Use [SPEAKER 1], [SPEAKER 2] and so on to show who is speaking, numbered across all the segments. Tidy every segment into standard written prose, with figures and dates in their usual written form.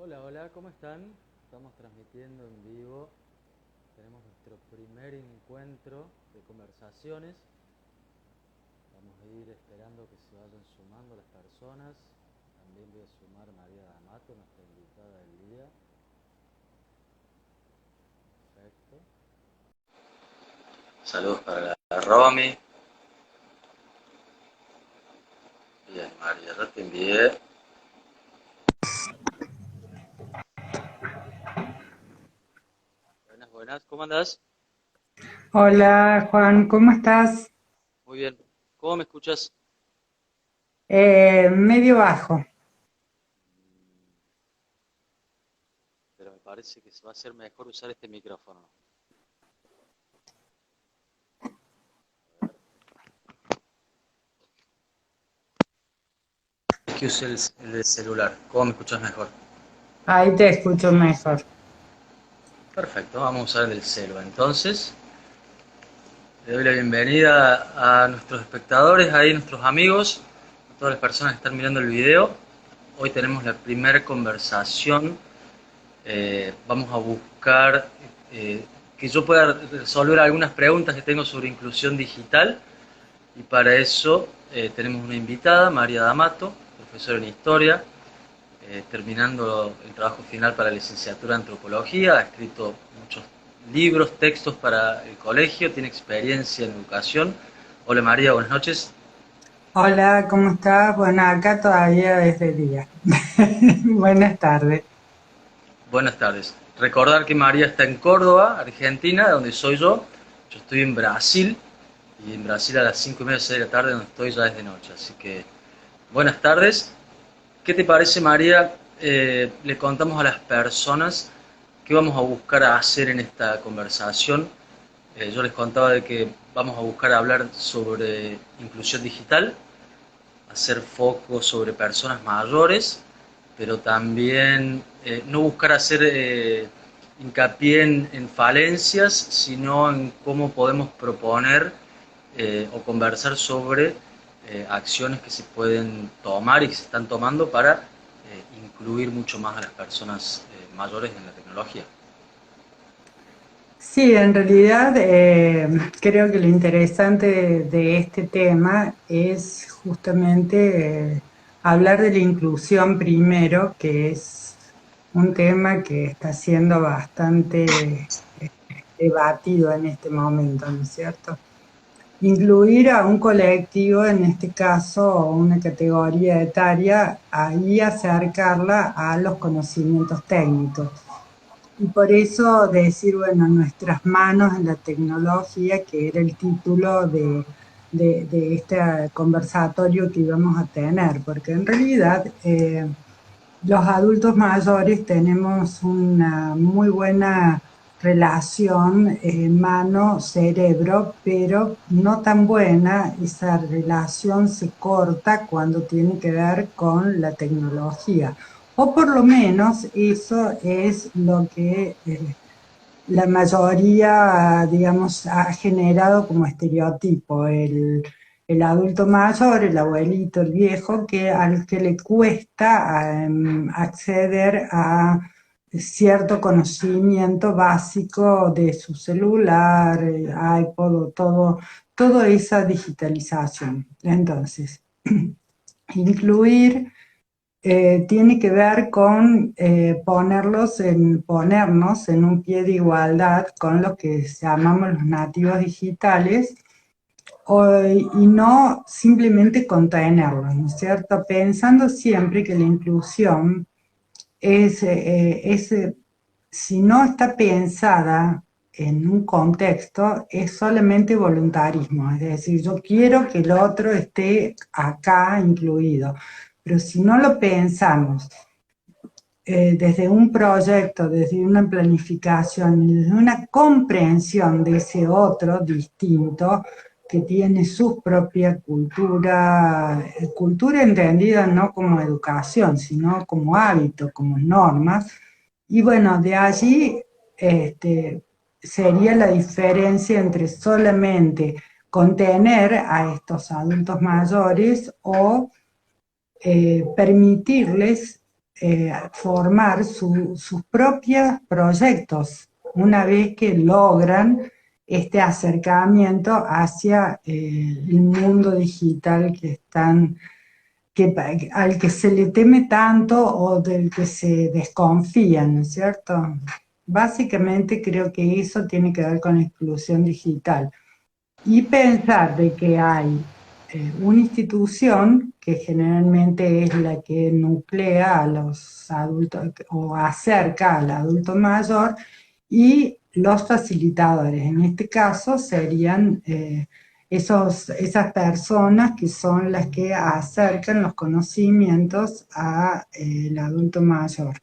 [SPEAKER 1] Hola, hola, ¿cómo están? Estamos transmitiendo en vivo. Tenemos nuestro primer encuentro de conversaciones. Vamos a ir esperando que se vayan sumando las personas. También voy a sumar a María D'Amato, nuestra invitada del día. Perfecto. Saludos para la Romy. Bien, María, ya te envié. Buenas, buenas, ¿cómo andás?
[SPEAKER 2] Hola Juan, ¿cómo estás?
[SPEAKER 1] Muy bien. ¿Cómo me escuchas?
[SPEAKER 2] Medio bajo.
[SPEAKER 1] Pero me parece que va a ser mejor usar este micrófono. A ver. Es que use el del celular. ¿Cómo me escuchas mejor?
[SPEAKER 2] Ahí te escucho mejor.
[SPEAKER 1] Perfecto, vamos a usar el del celu. Entonces, le doy la bienvenida a nuestros espectadores, ahí nuestros amigos, a todas las personas que están mirando el video. Hoy tenemos la primera conversación. Vamos a buscar que yo pueda resolver algunas preguntas que tengo sobre inclusión digital. Y para eso tenemos una invitada, María D'Amato, profesora en Historia, terminando el trabajo final para la licenciatura en Antropología, ha escrito muchos libros, textos para el colegio, tiene experiencia en educación. Hola María, buenas noches.
[SPEAKER 2] Hola, ¿cómo estás? Bueno, acá todavía es de día. Buenas tardes.
[SPEAKER 1] Buenas tardes. Recordar que María está en Córdoba, Argentina, donde soy yo. Yo estoy en Brasil, y en Brasil a las 5:30, 6 de la tarde, donde estoy ya es de noche. Así que buenas tardes. ¿Qué te parece, María? Le contamos a las personas qué vamos a buscar a hacer en esta conversación. Yo les contaba de que vamos a buscar hablar sobre inclusión digital, hacer foco sobre personas mayores, pero también no buscar hacer hincapié en falencias, sino en cómo podemos proponer o conversar sobre acciones que se pueden tomar y que se están tomando para incluir mucho más a las personas mayores en la tecnología.
[SPEAKER 2] Sí, en realidad creo que lo interesante de este tema es justamente hablar de la inclusión primero, que es un tema que está siendo bastante debatido en este momento, ¿no es cierto? Incluir a un colectivo, en este caso, o una categoría etaria, ahí acercarla a los conocimientos técnicos. Y por eso decir, bueno, nuestras manos en la tecnología, que era el título de este conversatorio que íbamos a tener, porque en realidad los adultos mayores tenemos una muy buena relación mano-cerebro, pero no tan buena. Esa relación se corta cuando tiene que ver con la tecnología. O por lo menos eso es lo que la mayoría, digamos, ha generado como estereotipo el adulto mayor, el abuelito, el viejo, que al que le cuesta acceder a cierto conocimiento básico de su celular, iPod, o toda esa digitalización. Entonces, incluir tiene que ver con ponernos en un pie de igualdad con lo que llamamos los nativos digitales y no simplemente contenerlos, ¿no es cierto? Pensando siempre que la inclusión si no está pensada en un contexto, es solamente voluntarismo, es decir, yo quiero que el otro esté acá incluido, pero si no lo pensamos desde un proyecto, desde una planificación y desde una comprensión de ese otro distinto que tiene su propia cultura, cultura entendida no como educación, sino como hábito, como normas. Y bueno, de allí sería la diferencia entre solamente contener a estos adultos mayores o permitirles formar sus propios proyectos una vez que logran este acercamiento hacia el mundo digital al que se le teme tanto o del que se desconfía, ¿no es cierto? Básicamente creo que eso tiene que ver con la exclusión digital. Y pensar de que hay una institución que generalmente es la que nuclea a los adultos o acerca al adulto mayor y los facilitadores. En este caso serían esas personas que son las que acercan los conocimientos al adulto mayor,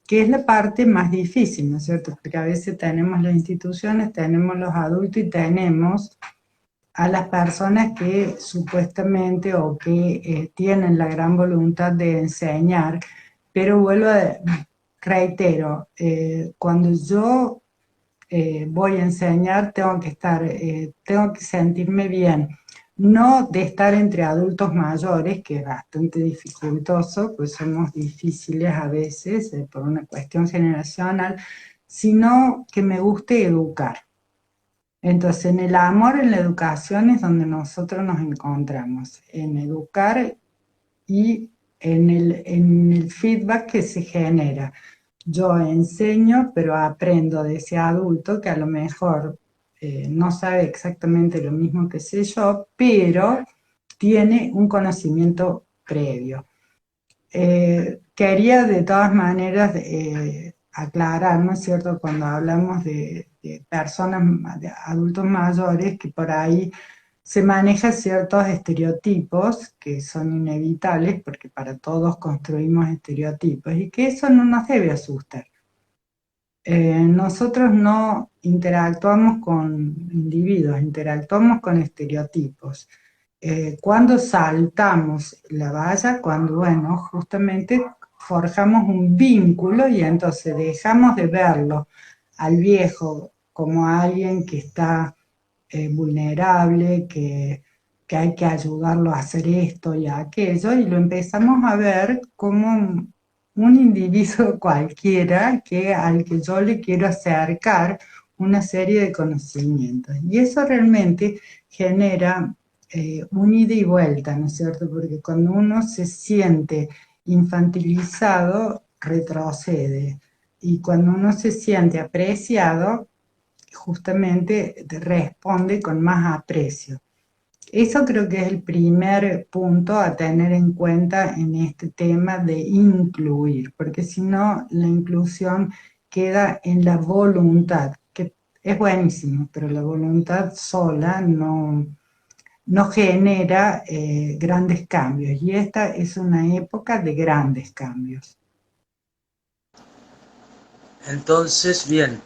[SPEAKER 2] que es la parte más difícil, ¿no es cierto? Porque a veces tenemos las instituciones, tenemos los adultos y tenemos a las personas que supuestamente o que tienen la gran voluntad de enseñar, pero reitero, cuando yo voy a enseñar tengo que sentirme bien, no de estar entre adultos mayores, que es bastante dificultoso, pues somos difíciles a veces por una cuestión generacional, sino que me guste educar. Entonces, en el amor, en la educación es donde nosotros nos encontramos, en educar y en el feedback que se genera. Yo enseño, pero aprendo de ese adulto que a lo mejor no sabe exactamente lo mismo que sé yo, pero tiene un conocimiento previo. Quería de todas maneras aclarar, ¿no es cierto?, cuando hablamos de personas, de adultos mayores, que por ahí se manejan ciertos estereotipos que son inevitables, porque para todos construimos estereotipos, y que eso no nos debe asustar. Nosotros no interactuamos con individuos, interactuamos con estereotipos. Cuando saltamos la valla, cuando, bueno, justamente forjamos un vínculo y entonces dejamos de verlo al viejo como alguien que está vulnerable, que hay que ayudarlo a hacer esto y aquello, y lo empezamos a ver como un individuo cualquiera al que yo le quiero acercar una serie de conocimientos. Y eso realmente genera un ida y vuelta, ¿no es cierto? Porque cuando uno se siente infantilizado, retrocede. Y cuando uno se siente apreciado, justamente responde con más aprecio. Eso creo que es el primer punto a tener en cuenta en este tema de incluir, porque si no, la inclusión queda en la voluntad, que es buenísimo, pero la voluntad sola no genera grandes cambios. Y esta es una época de grandes cambios.
[SPEAKER 1] Entonces, bien,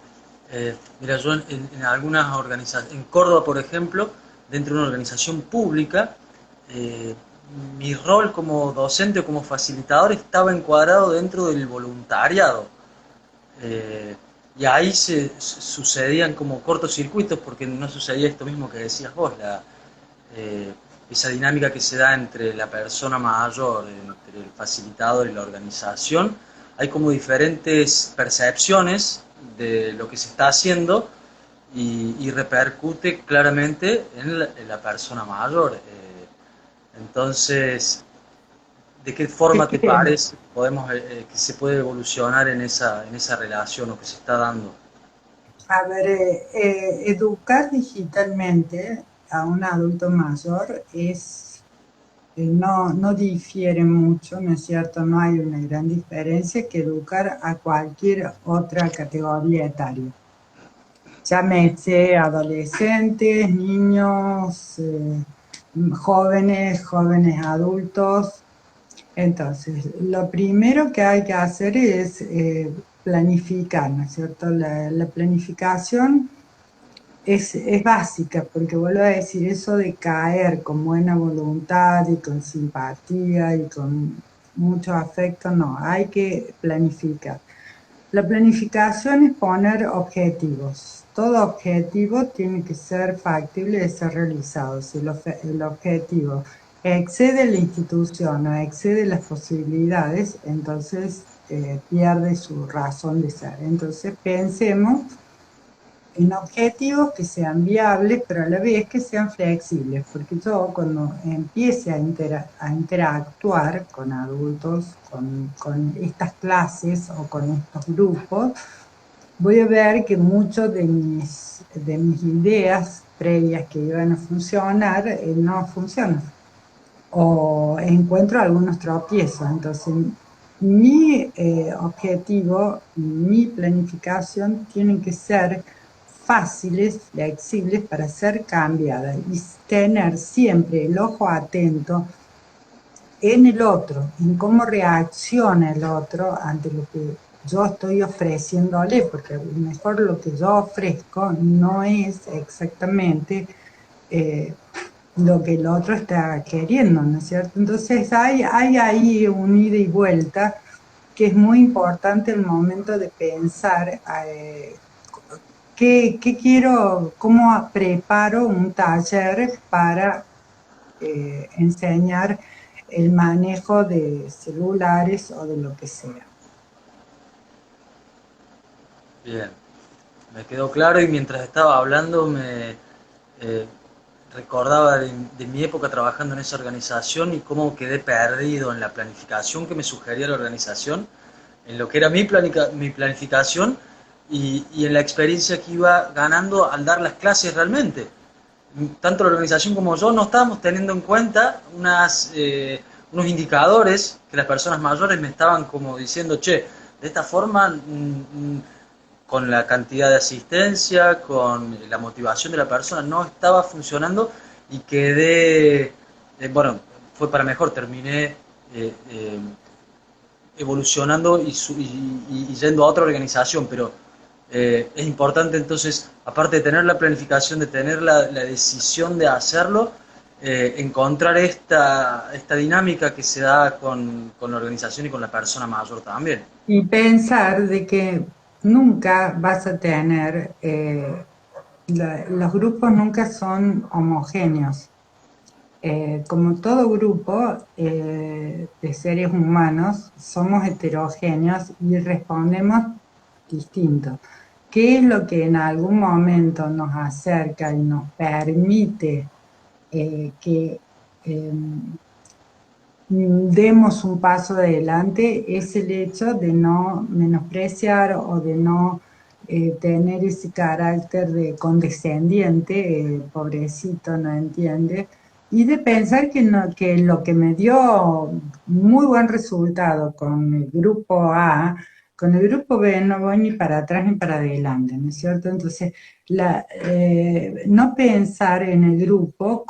[SPEAKER 1] mira, yo en algunas organizaciones, en Córdoba, por ejemplo, dentro de una organización pública, eh, mi rol como docente o como facilitador estaba encuadrado dentro del voluntariado. Eh, y ahí sucedían como cortocircuitos porque no sucedía esto mismo que decías vos, eh, esa dinámica que se da entre la persona mayor, entre el facilitador y la organización. Hay como diferentes percepciones de lo que se está haciendo y repercute claramente en la persona mayor. Entonces, ¿de qué
[SPEAKER 2] Es
[SPEAKER 1] forma te
[SPEAKER 2] que,
[SPEAKER 1] parece que se puede evolucionar en esa relación o que se está dando?
[SPEAKER 2] a ver, educar digitalmente a un adulto mayor no difiere mucho, ¿no es cierto? No hay una gran diferencia que educar a cualquier otra categoría etaria. Llámese adolescentes, niños, jóvenes adultos. Entonces, lo primero que hay que hacer es planificar, ¿no es cierto? La planificación es básica, porque vuelvo a decir, eso de caer con buena voluntad y con simpatía y con mucho afecto, no, hay que planificar. La planificación es poner objetivos. Todo objetivo tiene que ser factible de ser realizado. Si el objetivo excede la institución o excede las posibilidades, entonces pierde su razón de ser. Entonces pensemos en objetivos que sean viables, pero a la vez que sean flexibles, porque yo cuando empiece a interactuar con adultos, con estas clases o con estos grupos, voy a ver que muchas de mis ideas previas que iban a funcionar no funcionan o encuentro algunos tropiezos. Entonces, mi objetivo, mi planificación tienen que ser fáciles, flexibles para ser cambiadas y tener siempre el ojo atento en el otro, en cómo reacciona el otro ante lo que yo estoy ofreciéndole, porque a lo mejor lo que yo ofrezco no es exactamente eh, lo que el otro está queriendo, ¿no es cierto? Entonces hay ahí un ida y vuelta que es muy importante el momento de pensar qué quiero, cómo preparo un taller para enseñar el manejo de celulares o de lo que sea.
[SPEAKER 1] Bien, me quedó claro y mientras estaba hablando me eh, recordaba de mi época trabajando en esa organización y cómo quedé perdido en la planificación que me sugería la organización, en lo que era mi planificación y en la experiencia que iba ganando al dar las clases realmente. Tanto la organización como yo no estábamos teniendo en cuenta unos indicadores que las personas mayores me estaban como diciendo, che, de esta forma, con la cantidad de asistencia, con la motivación de la persona, no estaba funcionando y quedé, bueno, fue para mejor, terminé evolucionando y yendo a otra organización, pero es importante entonces, aparte de tener la planificación, de tener la decisión de hacerlo, encontrar esta dinámica que se da con la organización y con la persona mayor también.
[SPEAKER 2] Y pensar de que nunca vas a tener, los grupos nunca son homogéneos. Como todo grupo de seres humanos, somos heterogéneos y respondemos distinto. ¿Qué es lo que en algún momento nos acerca y nos permite que demos un paso adelante? Es el hecho de no menospreciar o de no tener ese carácter de condescendiente, pobrecito, no entiende, y de pensar que, no, que lo que me dio muy buen resultado con el grupo A, con el grupo B no voy ni para atrás ni para adelante, ¿no es cierto? Entonces, no pensar en el grupo,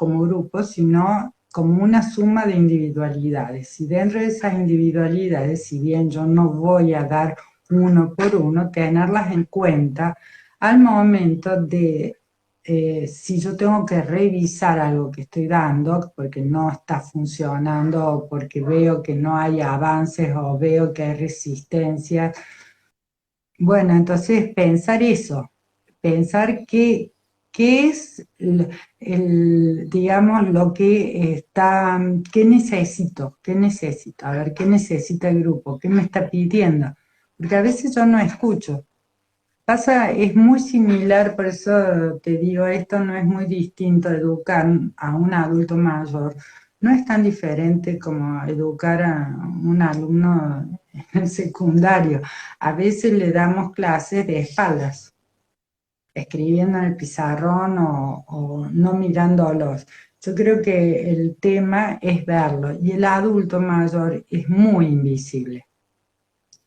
[SPEAKER 2] sino como una suma de individualidades. Y dentro de esas individualidades, si bien yo no voy a dar uno por uno, tenerlas en cuenta al momento de si yo tengo que revisar algo que estoy dando porque no está funcionando o porque veo que no hay avances o veo que hay resistencia. Bueno, entonces pensar eso, pensar qué es, digamos, lo que está, qué necesito, a ver, qué necesita el grupo, qué me está pidiendo, porque a veces yo no escucho. Pasa, es muy similar, por eso te digo, esto no es muy distinto educar a un adulto mayor, no es tan diferente como educar a un alumno en el secundario. A veces le damos clases de espaldas, escribiendo en el pizarrón o no mirándolos. Yo creo que el tema es verlo y el adulto mayor es muy invisible.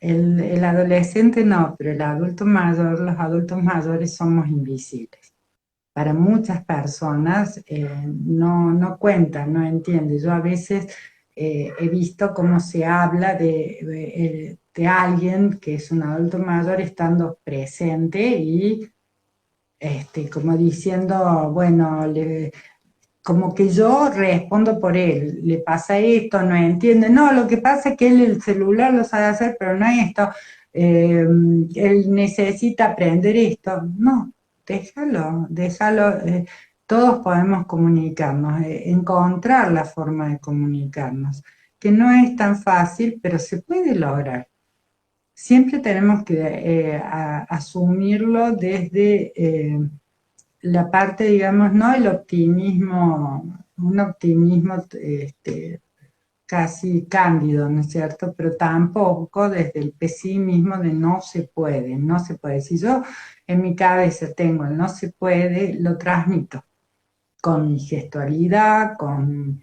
[SPEAKER 2] El adolescente no, pero el adulto mayor, los adultos mayores somos invisibles. Para muchas personas no cuenta, no entiende. Yo a veces he visto cómo se habla de alguien que es un adulto mayor estando presente y como diciendo, bueno, como que yo respondo por él, le pasa esto, no entiende, no, lo que pasa es que él el celular lo sabe hacer, pero no es esto, él necesita aprender esto, no, déjalo, todos podemos comunicarnos, encontrar la forma de comunicarnos, que no es tan fácil, pero se puede lograr. Siempre tenemos que asumirlo desde la parte, digamos, no el optimismo, un optimismo casi cándido, ¿no es cierto? Pero tampoco desde el pesimismo de no se puede, no se puede. Si yo en mi cabeza tengo el no se puede, lo transmito con mi gestualidad, con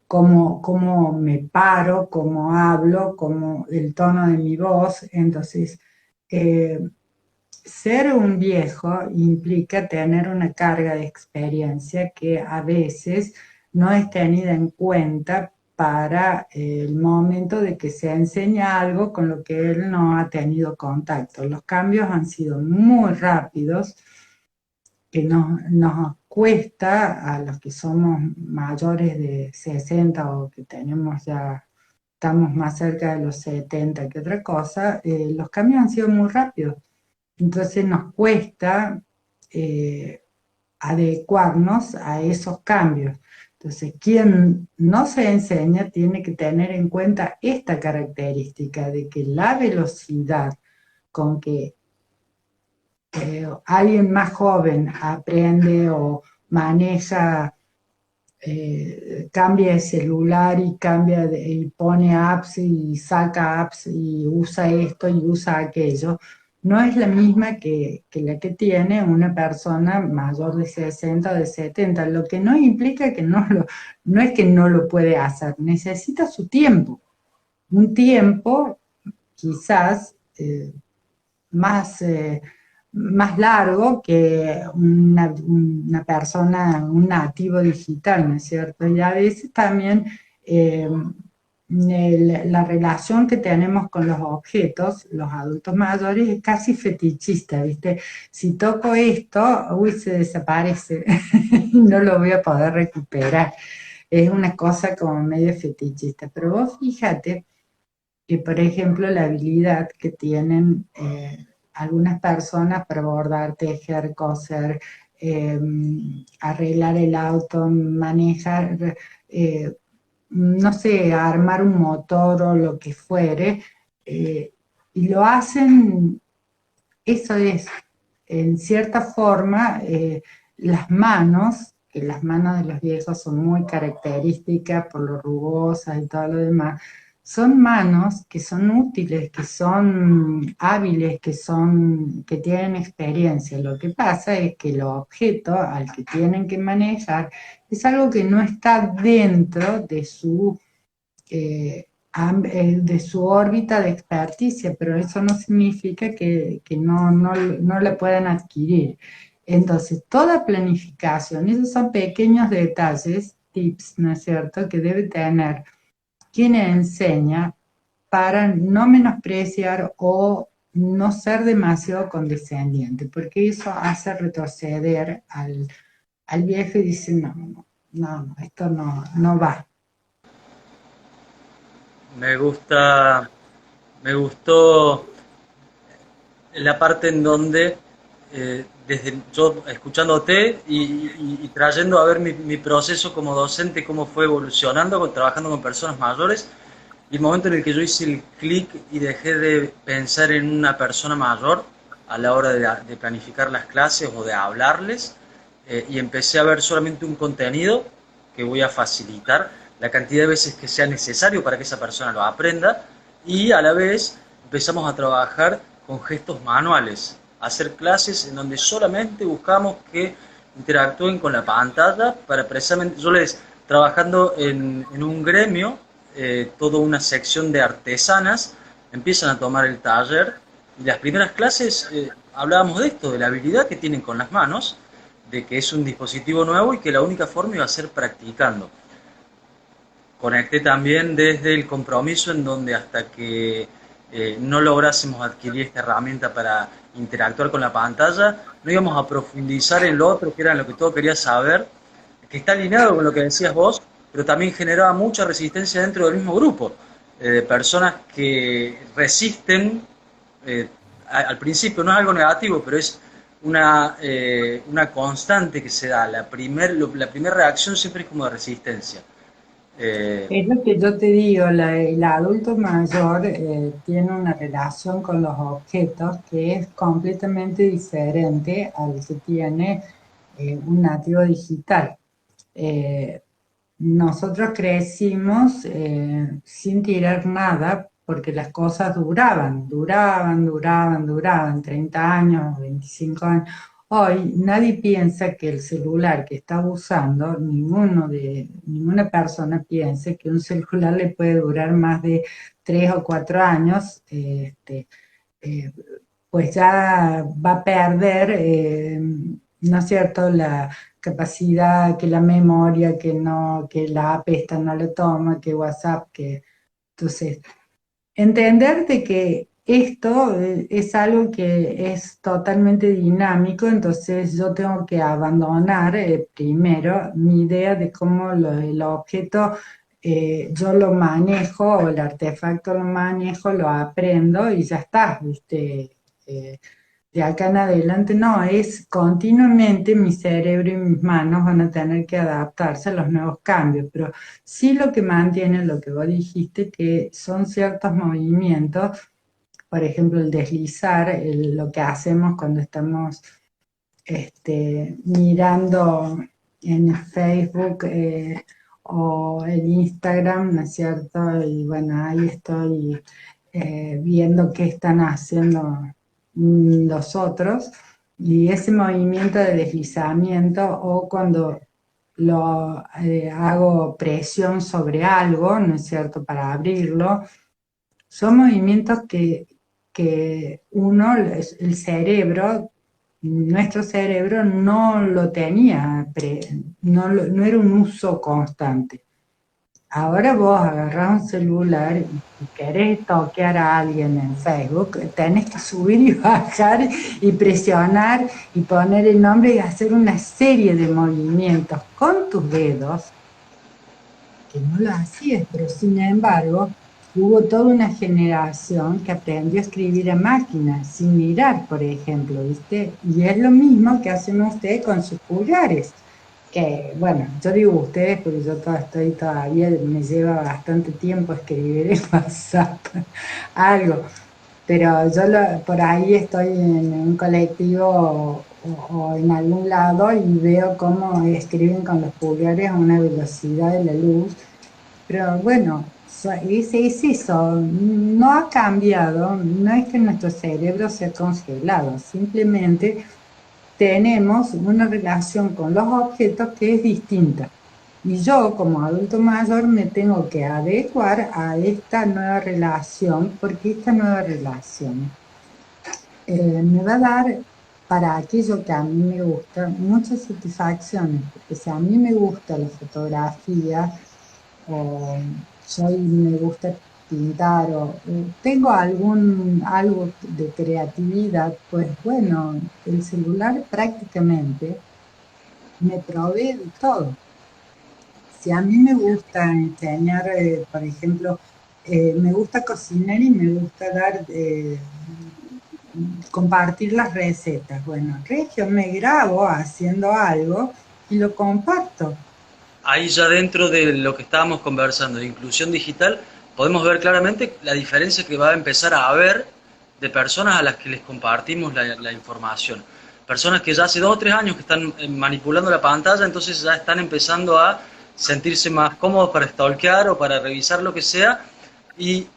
[SPEAKER 2] cómo me paro, cómo hablo, cómo el tono de mi voz. Entonces, eh, ser un viejo implica tener una carga de experiencia que a veces no es tenida en cuenta para el momento de que se enseña algo con lo que él no ha tenido contacto. Los cambios han sido muy rápidos, que nos cuesta a los que somos mayores de 60 o que tenemos ya, estamos más cerca de los 70 que otra cosa, los cambios han sido muy rápidos. Entonces nos cuesta adecuarnos a esos cambios. Entonces, quien no se enseña tiene que tener en cuenta esta característica de que la velocidad con que alguien más joven aprende o maneja, cambia de celular y y pone apps y saca apps y usa esto y usa aquello, no es la misma que la que tiene una persona mayor de 60 o de 70, lo que no implica que no es que no lo puede hacer, necesita su tiempo, un tiempo quizás más, más largo que una persona, un nativo digital, ¿no es cierto? Y a veces también la relación que tenemos con los objetos, los adultos mayores, es casi fetichista, ¿viste? Si toco esto, uy, se desaparece, no lo voy a poder recuperar. Es una cosa como medio fetichista. Pero vos fíjate que, por ejemplo, la habilidad que tienen algunas personas para bordar, tejer, coser, eh, arreglar el auto, manejar, no sé, armar un motor o lo que fuere, y lo hacen, eso es, en cierta forma, que las manos de los viejos son muy características por lo rugosas y todo lo demás, son manos que son útiles, que son hábiles, que tienen experiencia. Lo que pasa es que el objeto al que tienen que manejar es algo que no está dentro de su órbita de experticia, pero eso no significa que no la puedan adquirir. Entonces, toda planificación, esos son pequeños detalles, tips, ¿no es cierto?, que debe tener quien enseña para no menospreciar o no ser demasiado condescendiente, porque eso hace retroceder al viejo y dice, no, esto no va.
[SPEAKER 1] Me gusta, me gustó la parte en donde, desde yo escuchándote y trayendo a ver mi proceso como docente, cómo fue evolucionando, trabajando con personas mayores, y el momento en el que yo hice el clic y dejé de pensar en una persona mayor a la hora de planificar las clases o de hablarles, y empecé a ver solamente un contenido que voy a facilitar la cantidad de veces que sea necesario para que esa persona lo aprenda, y a la vez empezamos a trabajar con gestos manuales, a hacer clases en donde solamente buscamos que interactúen con la pantalla para precisamente, yo les, trabajando en un gremio, toda una sección de artesanas, empiezan a tomar el taller, y las primeras clases hablábamos de esto, de la habilidad que tienen con las manos, de que es un dispositivo nuevo y que la única forma iba a ser practicando. Conecté también desde el compromiso en donde hasta que no lográsemos adquirir esta herramienta para interactuar con la pantalla, no íbamos a profundizar en lo otro, que era lo que todo quería saber, que está alineado con lo que decías vos, pero también generaba mucha resistencia dentro del mismo grupo, de personas que resisten, al principio no es algo negativo, pero es una constante que se da. La primera reacción siempre es como de resistencia. Eh,
[SPEAKER 2] Es lo que yo te digo, el adulto mayor tiene una relación con los objetos que es completamente diferente al que tiene un nativo digital. Eh, Nosotros crecimos sin tirar nada porque las cosas duraban 30 años, 25 años. Hoy nadie piensa que el celular que está usando, ninguna persona piensa que un celular le puede durar más de 3 o 4 años, eh, pues ya va a perder, ¿no es cierto?, la capacidad, que la memoria, que no, que la app esta no lo toma, que WhatsApp, que... Entonces, entender de que esto es algo que es totalmente dinámico, entonces yo tengo que abandonar primero mi idea de cómo el objeto yo lo manejo o el artefacto lo manejo, lo aprendo y ya está, ¿viste? Eh, de acá en adelante no, es continuamente mi cerebro y mis manos van a tener que adaptarse a los nuevos cambios, pero sí lo que mantiene lo que vos dijiste, que son ciertos movimientos, por ejemplo el deslizar, lo que hacemos cuando estamos mirando en Facebook o en Instagram, ¿no es cierto? Y bueno, ahí estoy viendo qué están haciendo los otros, y ese movimiento de deslizamiento o cuando hago presión sobre algo, ¿no es cierto?, para abrirlo, son movimientos que uno, el cerebro, nuestro cerebro no lo tenía, no era un uso constante. Ahora vos agarrás un celular y querés toquear a alguien en Facebook, tenés que subir y bajar y presionar y poner el nombre y hacer una serie de movimientos con tus dedos que no lo hacías, pero sin embargo hubo toda una generación que aprendió a escribir a máquina, sin mirar, por ejemplo, ¿viste? Y es lo mismo que hacen ustedes con sus pulgares, que, bueno, yo digo ustedes porque yo todavía, me lleva bastante tiempo escribir en WhatsApp algo, pero yo por ahí estoy en un colectivo o en algún lado y veo cómo escriben con los pulgares a una velocidad de la luz, pero bueno, es eso, no ha cambiado, no es que nuestro cerebro se ha congelado, simplemente tenemos una relación con los objetos que es distinta. Y yo como adulto mayor me tengo que adecuar a esta nueva relación, porque esta nueva relación me va a dar, para aquello que a mí me gusta, muchas satisfacciones, porque si a mí me gusta la fotografía, o me gusta pintar, o tengo algo de creatividad, pues bueno, el celular prácticamente me provee de todo. Si a mí me gusta enseñar, por ejemplo, me gusta cocinar y me gusta compartir las recetas. Bueno, Regio, me grabo haciendo algo y lo comparto.
[SPEAKER 1] Ahí ya dentro de lo que estábamos conversando de inclusión digital, podemos ver claramente la diferencia que va a empezar a haber de personas a las que les compartimos la información. Personas que ya hace 2 o 3 años que están manipulando la pantalla, entonces ya están empezando a sentirse más cómodos para stalkear o para revisar lo que sea, y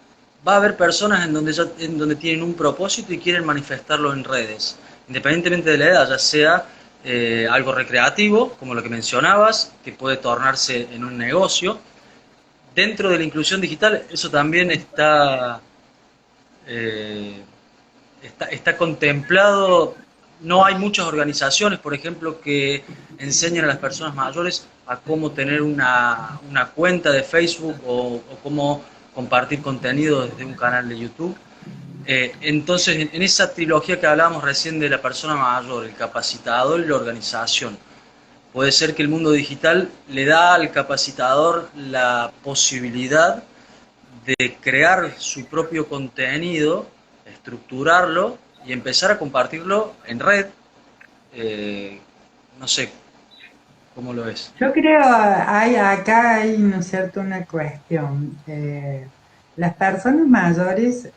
[SPEAKER 1] va a haber personas en donde tienen un propósito y quieren manifestarlo en redes, independientemente de la edad, ya sea algo recreativo, como lo que mencionabas, que puede tornarse en un negocio. Dentro de la inclusión digital, eso también eh, está contemplado. No hay muchas organizaciones, por ejemplo, que enseñan a las personas mayores a cómo tener una cuenta de Facebook o cómo compartir contenido desde un canal de YouTube. Entonces, en esa trilogía que hablábamos recién de la persona mayor, el capacitador y la organización, puede ser que el mundo digital le da al capacitador la posibilidad de crear su propio contenido, estructurarlo y empezar a compartirlo en red, Eh, no sé, ¿cómo lo ves?
[SPEAKER 2] Yo creo, acá hay, ¿no es cierto?, una cuestión. Las personas mayores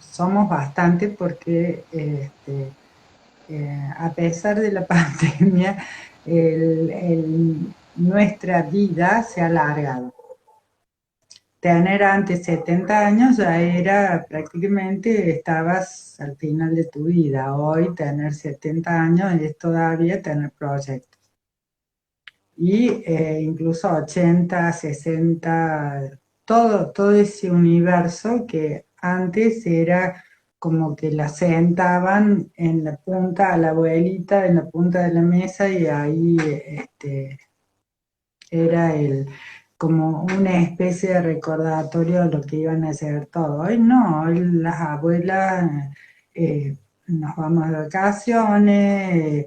[SPEAKER 2] somos bastante porque a pesar de la pandemia, nuestra vida se ha alargado. Tener antes 70 años ya era prácticamente, estabas al final de tu vida. Hoy tener 70 años es todavía tener proyectos. Y incluso 80, 60, todo ese universo que antes era como que la sentaban en la punta a la abuelita, en la punta de la mesa y ahí era como una especie de recordatorio de lo que iban a hacer todos. Hoy no, hoy las abuelas nos vamos de vacaciones,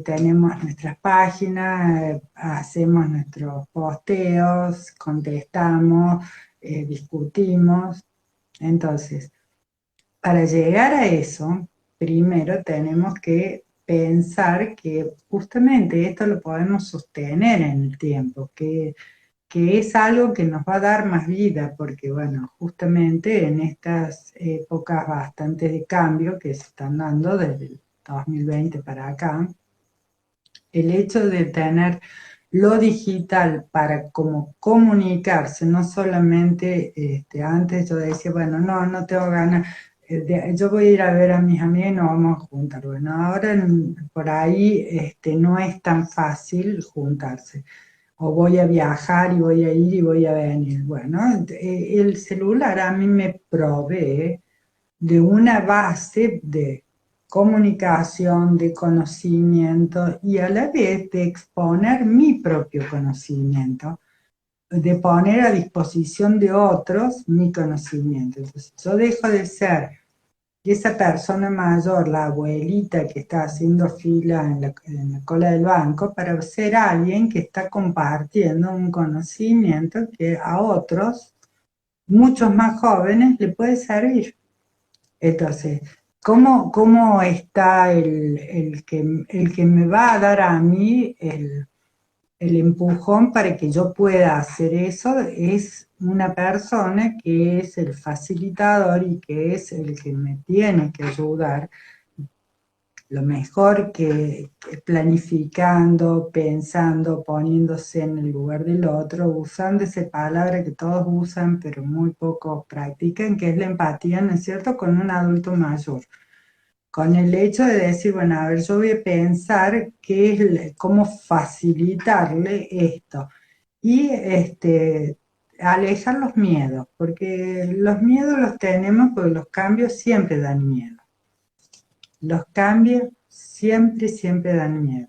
[SPEAKER 2] tenemos nuestras páginas, hacemos nuestros posteos, contestamos, discutimos. Entonces, para llegar a eso, primero tenemos que pensar que justamente esto lo podemos sostener en el tiempo, que es algo que nos va a dar más vida, porque bueno, justamente en estas épocas bastante de cambio que se están dando desde el 2020 para acá, el hecho de tener lo digital para como comunicarse, no solamente antes yo decía, bueno, no tengo ganas, yo voy a ir a ver a mis amigos y nos vamos a juntar. Bueno, ahora por ahí no es tan fácil juntarse. O voy a viajar y voy a ir y voy a venir. Bueno, el celular a mí me provee de una base de comunicación, de conocimiento y a la vez de exponer mi propio conocimiento, de poner a disposición de otros mi conocimiento. Entonces, yo dejo de ser esa persona mayor, la abuelita que está haciendo fila en la cola del banco, para ser alguien que está compartiendo un conocimiento que a otros, muchos más jóvenes, le puede servir. Entonces, ¿cómo está el que me va a dar a mí el empujón para que yo pueda hacer eso? Es una persona que es el facilitador y que es el que me tiene que ayudar lo mejor que planificando, pensando, poniéndose en el lugar del otro, usando esa palabra que todos usan pero muy pocos practican, que es la empatía, ¿no es cierto?, con un adulto mayor. Con el hecho de decir, bueno, a ver, yo voy a pensar cómo facilitarle esto. Y alejar los miedos, porque los miedos los tenemos porque los cambios siempre dan miedo. Los cambios siempre, siempre dan miedo.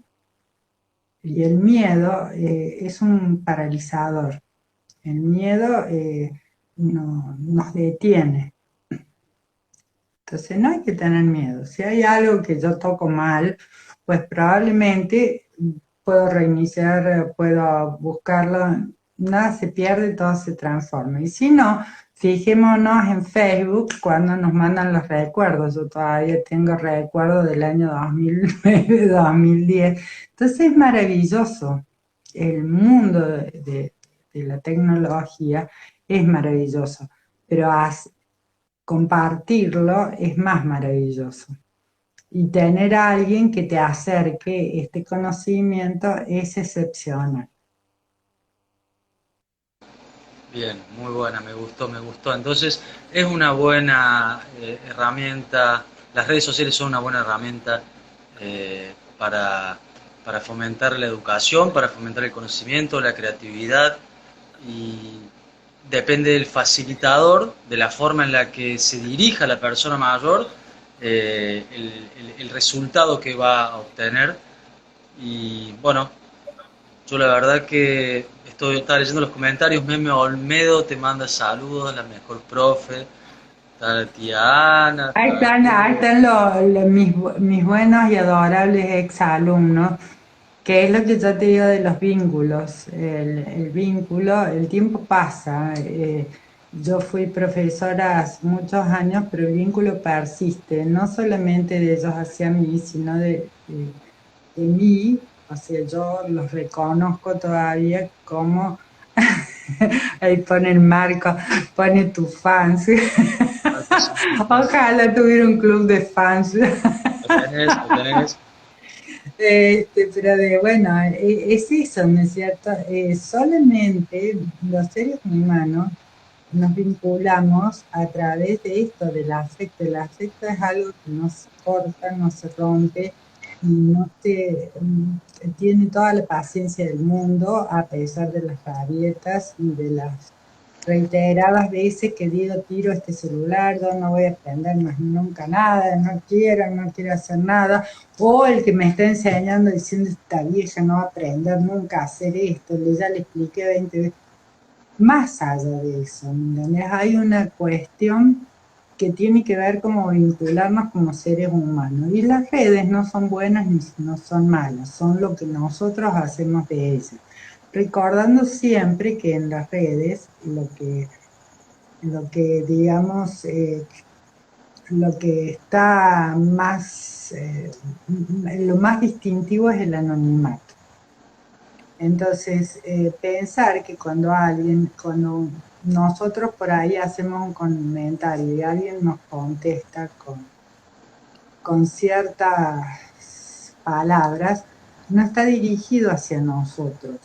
[SPEAKER 2] Y el miedo es un paralizador. El miedo nos detiene. Entonces no hay que tener miedo. Si hay algo que yo toco mal, pues probablemente puedo reiniciar, puedo buscarlo, nada se pierde, todo se transforma. Y si no, fijémonos en Facebook cuando nos mandan los recuerdos. Yo todavía tengo recuerdos del año 2009, 2010. Entonces es maravilloso. El mundo de la tecnología es maravilloso, pero compartirlo es más maravilloso. Y tener a alguien que te acerque este conocimiento es excepcional.
[SPEAKER 1] Bien, muy buena, me gustó, me gustó. Entonces, es una buena herramienta, las redes sociales son una buena herramienta eh, para, para fomentar la educación, para fomentar el conocimiento, la creatividad y depende del facilitador, de la forma en la que se dirija la persona mayor, el resultado que va a obtener. Y bueno, yo la verdad que estaba leyendo los comentarios, Meme Olmedo te manda saludos, la mejor profe, está la tía Ana, está
[SPEAKER 2] Ahí
[SPEAKER 1] tú.
[SPEAKER 2] están mis buenos y adorables exalumnos, que es lo que yo te digo de los vínculos. El vínculo, el tiempo pasa. Yo fui profesora hace muchos años, pero el vínculo persiste, no solamente de ellos hacia mí, sino de mí, o sea, yo los reconozco todavía como, ahí pone el marco, pone tus fans.
[SPEAKER 1] Marco, sí, sí, fans.
[SPEAKER 2] Ojalá tuviera un club de fans.
[SPEAKER 1] Lo tenés, lo tenés.
[SPEAKER 2] Pero bueno, es eso, ¿no es cierto? Solamente los seres humanos nos vinculamos a través de esto, del afecto. El afecto es algo que no se corta, no se rompe y no tiene toda la paciencia del mundo a pesar de las rabietas y de las reiteradas veces que digo tiro este celular, yo no voy a aprender más nunca nada, no quiero hacer nada, o el que me está enseñando diciendo esta vieja no va a aprender nunca a hacer esto, ya le expliqué 20 veces. Más allá de eso, ¿entendés? Hay una cuestión que tiene que ver como vincularnos como seres humanos. Y las redes no son buenas ni no son malas, son lo que nosotros hacemos de ellas. Recordando siempre que en las redes lo que digamos, lo que está más, lo más distintivo es el anonimato. Entonces, pensar que cuando nosotros por ahí hacemos un comentario y alguien nos contesta con ciertas palabras, no está dirigido hacia nosotros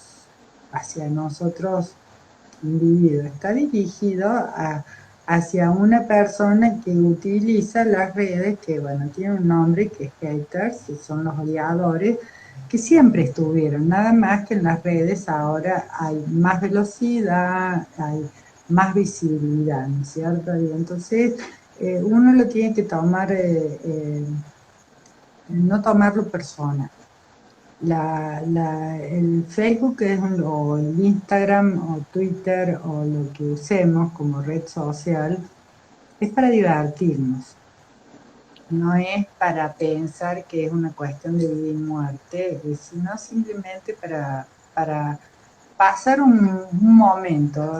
[SPEAKER 2] individuo, está dirigido hacia una persona que utiliza las redes, que bueno, tiene un nombre que es haters, que son los odiadores, que siempre estuvieron, nada más que en las redes ahora hay más velocidad, hay más visibilidad, ¿no es cierto? Y entonces uno lo tiene que tomar, no tomarlo personal. El Facebook o el Instagram o Twitter o lo que usemos como red social es para divertirnos, no es para pensar que es una cuestión de vida y muerte, sino simplemente para pasar un momento,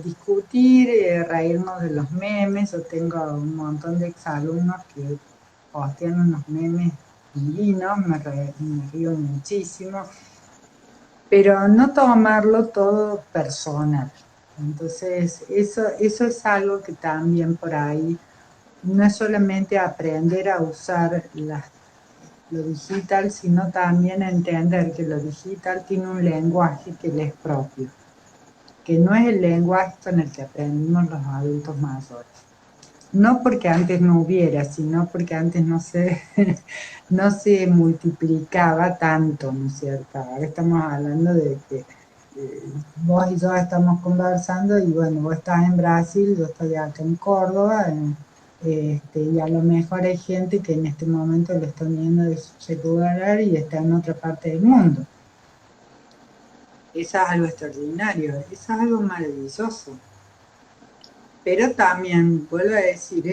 [SPEAKER 2] discutir, reírnos de los memes. Yo tengo un montón de exalumnos que postean unos memes divinos, me río muchísimo, pero no tomarlo todo personal. Entonces, eso es algo que también por ahí no es solamente aprender a usar lo digital, sino también entender que lo digital tiene un lenguaje que le es propio, que no es el lenguaje con el que aprendimos los adultos mayores. No porque antes no hubiera, sino porque antes no se multiplicaba tanto, ¿no es cierto? Ahora estamos hablando de que vos y yo estamos conversando y bueno, vos estás en Brasil, yo estoy acá en Córdoba, y a lo mejor hay gente que en este momento lo está viendo de su celular y está en otra parte del mundo. Eso es algo extraordinario, eso es algo maravilloso. Pero también, vuelvo a decir,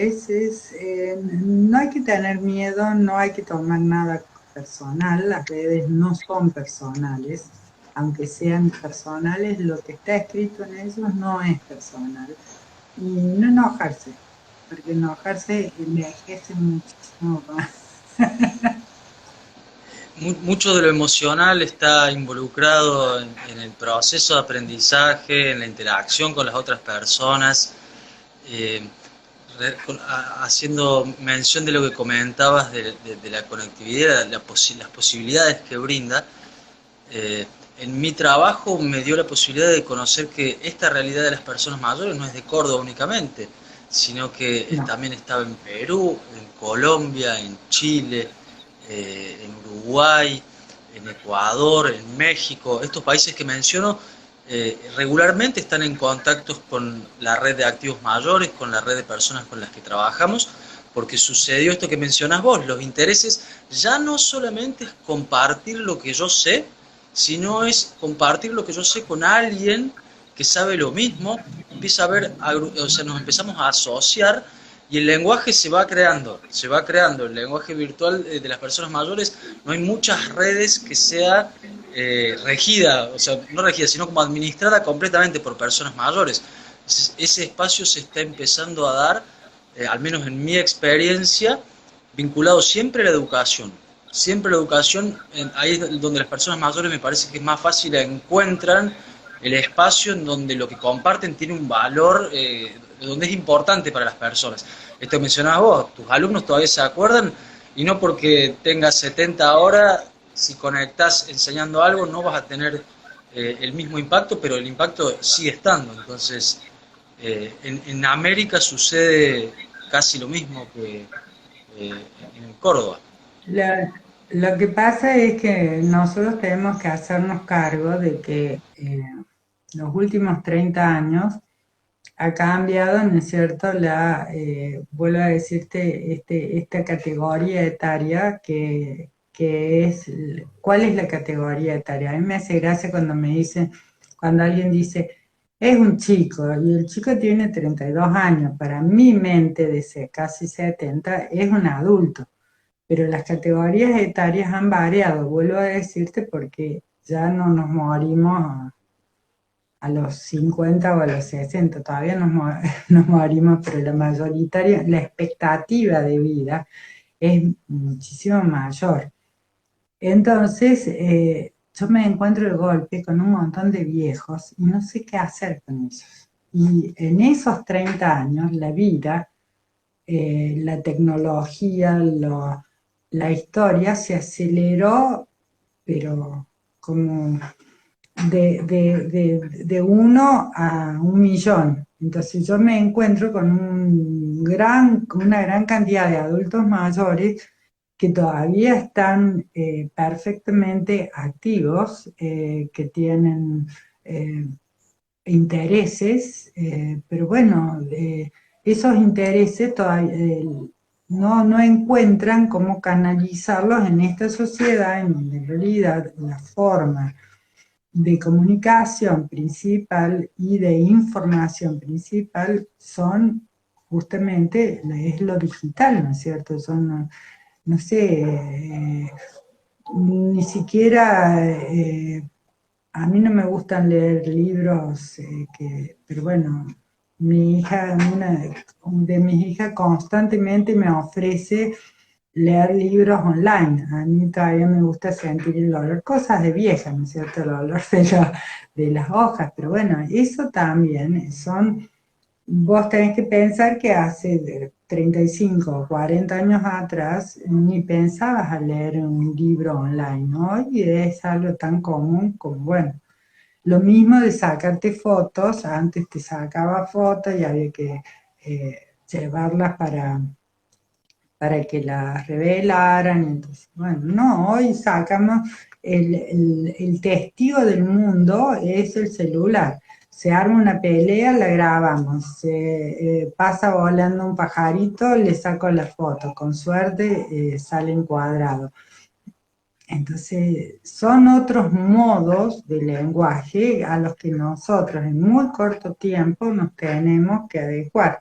[SPEAKER 2] no hay que tener miedo, no hay que tomar nada personal, las redes no son personales, aunque sean personales, lo que está escrito en ellos no es personal. Y no enojarse, porque enojarse envejece muchísimo más.
[SPEAKER 1] Mucho de lo emocional está involucrado en el proceso de aprendizaje, en la interacción con las otras personas. Eh, Haciendo mención de lo que comentabas de la conectividad, las posibilidades que brinda, eh, en mi trabajo me dio la posibilidad de conocer que esta realidad de las personas mayores no es de Córdoba únicamente, sino que
[SPEAKER 2] No,
[SPEAKER 1] también estaba en Perú, en Colombia, en Chile, en Uruguay, en Ecuador, en México. Estos países que menciono regularmente están en contacto con la red de activos mayores, con la red de personas con las que trabajamos, porque sucedió esto que mencionas vos, los intereses ya no solamente es compartir lo que yo sé, sino es compartir lo que yo sé con alguien que sabe lo mismo, empieza a ver, o sea, nos empezamos a asociar y el lenguaje se va creando, el lenguaje virtual de las personas mayores, no hay muchas redes que sea regida, o sea, no regida, sino como administrada completamente por personas mayores. Ese espacio se está empezando a dar, al menos en mi experiencia, vinculado siempre a la educación. Siempre la educación, ahí es donde las personas mayores me parece que es más fácil encuentran el espacio en donde lo que comparten tiene un valor, donde es importante para las personas. Esto mencionabas vos, tus alumnos todavía se acuerdan y no porque tengas 70 horas, si conectás enseñando algo no vas a tener el mismo impacto, pero el impacto sigue estando. Entonces, en América sucede casi lo mismo que en Córdoba.
[SPEAKER 2] La- lo que pasa es que nosotros tenemos que hacernos cargo de que los últimos 30 años ha cambiado, ¿no es cierto?, vuelvo a decirte, esta categoría etaria que es, ¿cuál es la categoría etaria? A mí me hace gracia cuando me dicen, cuando alguien dice, es un chico, y el chico tiene 32 años, para mi mente de casi 70 es un adulto, pero las categorías etarias han variado, vuelvo a decirte, porque ya no nos morimos a los 50 o a los 60, todavía nos morimos, pero la mayoritaria, la expectativa de vida es muchísimo mayor. Entonces, yo me encuentro de golpe con un montón de viejos y no sé qué hacer con ellos. Y en esos 30 años, la vida, la tecnología, la historia se aceleró, pero como de 1 a 1 millón. Entonces yo me encuentro con una gran cantidad de adultos mayores que todavía están perfectamente activos, que tienen eh, intereses, pero bueno, esos intereses todavía no encuentran cómo canalizarlos en esta sociedad en donde en realidad la forma de comunicación principal y de información principal son justamente, es lo digital, ¿no es cierto? Son, no sé, ni siquiera, a mí no me gustan leer libros, pero bueno, una de mis hijas constantemente me ofrece leer libros online. A mí todavía me gusta sentir el olor, cosas de vieja, ¿no es cierto? El olor de las hojas, pero bueno, eso también son, vos tenés que pensar que hace 35 o 40 años atrás ni pensabas a leer un libro online, ¿no? Hoy es algo tan común como, bueno, lo mismo de sacarte fotos, antes te sacaba fotos y había que llevarlas para que la revelaran. Entonces, bueno, no, hoy sacamos el testigo del mundo es el celular. Se arma una pelea, la grabamos. Se pasa volando un pajarito, le saco la foto. Con suerte sale encuadrado. Entonces, son otros modos de lenguaje a los que nosotros en muy corto tiempo nos tenemos que adecuar.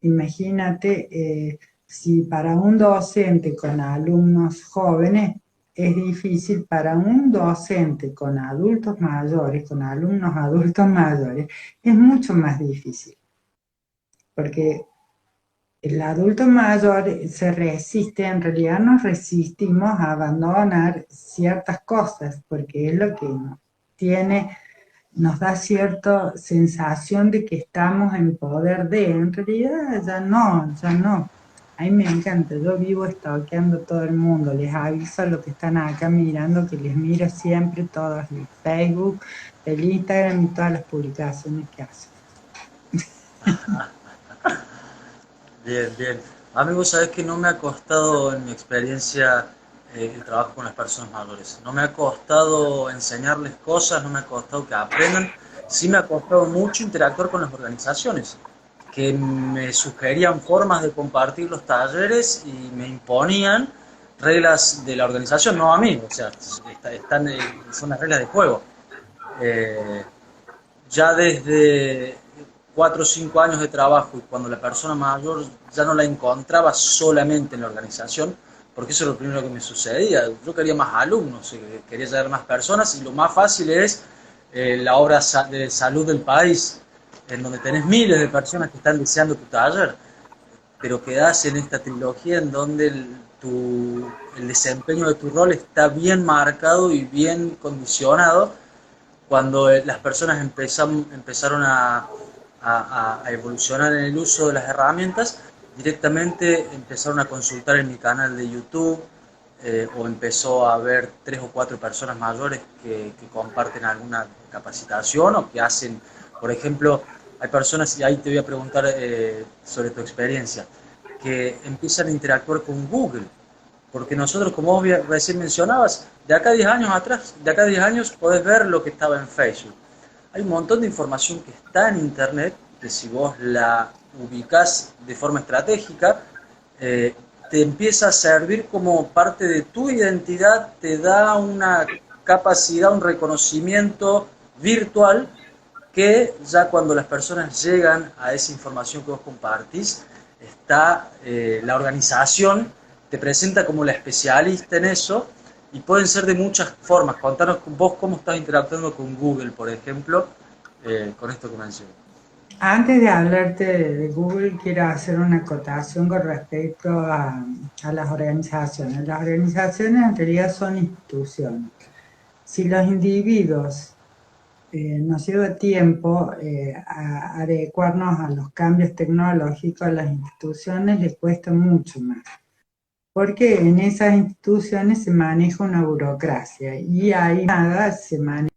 [SPEAKER 2] Imagínate si para un docente con alumnos jóvenes es difícil, para un docente con adultos mayores, con alumnos adultos mayores, es mucho más difícil, porque el adulto mayor se resiste, en realidad nos resistimos a abandonar ciertas cosas, porque es lo que nos da cierta sensación de que estamos en poder de, en realidad ya no, ya no. A mí me encanta, yo vivo stalkeando todo el mundo, les aviso a los que están acá mirando que les miro siempre todos el Facebook, el Instagram y todas las publicaciones que hacen.
[SPEAKER 1] Bien, bien. A mí vos sabés que no me ha costado en mi experiencia el trabajo con las personas mayores. No me ha costado enseñarles cosas, no me ha costado que aprendan. Sí me ha costado mucho interactuar con las organizaciones, que me sugerían formas de compartir los talleres y me imponían reglas de la organización, no a mí. O sea, son las reglas de juego. Eh, ya desde 4 o 5 años de trabajo y cuando la persona mayor ya no la encontraba solamente en la organización, porque eso es lo primero que me sucedía. Yo quería más alumnos, quería llegar más personas y lo más fácil es la obra de salud del país. en donde tenés miles de personas que están deseando tu taller, pero quedás en esta trilogía en donde el desempeño de tu rol está bien marcado y bien condicionado cuando las personas empezaron a evolucionar en el uso de las herramientas, directamente empezaron a consultar en mi canal de YouTube, o empezó a haber 3 o 4 personas mayores que comparten alguna capacitación o que hacen, por ejemplo, hay personas, y ahí te voy a preguntar sobre tu experiencia, que empiezan a interactuar con Google. Porque nosotros, como vos recién mencionabas, de acá a 10 años atrás, de acá a 10 años podés ver lo que estaba en Facebook. Hay un montón de información que está en Internet, que si vos la ubicás de forma estratégica, eh, te empieza a servir como parte de tu identidad, te da una capacidad, un reconocimiento virtual que ya cuando las personas llegan a esa información que vos compartís, está la organización, te presenta como la especialista en eso y pueden ser de muchas formas. Contanos vos cómo estás interactuando con Google, por ejemplo, con esto que mencioné.
[SPEAKER 2] Antes de hablarte de Google, quiero hacer una acotación con respecto a las organizaciones. Las organizaciones en realidad son instituciones. Si los individuos nos lleva tiempo adecuarnos a los cambios tecnológicos, a las instituciones les cuesta mucho más, porque en esas instituciones se maneja una burocracia y ahí nada se maneja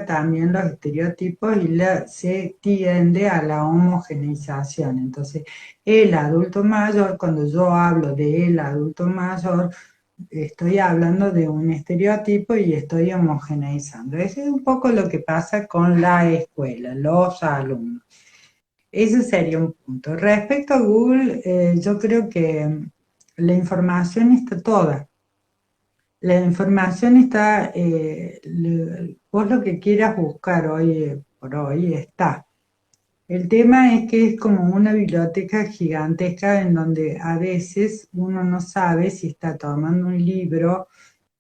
[SPEAKER 2] también los estereotipos y se tiende a la homogeneización. Entonces, el adulto mayor, cuando yo hablo de el adulto mayor, estoy hablando de un estereotipo y estoy homogeneizando. Eso es un poco lo que pasa con la escuela, los alumnos. Ese sería un punto. Respecto a Google, yo creo que la información está toda. La información está, vos lo que quieras buscar hoy por hoy está. El tema es que es como una biblioteca gigantesca en donde a veces uno no sabe si está tomando un libro,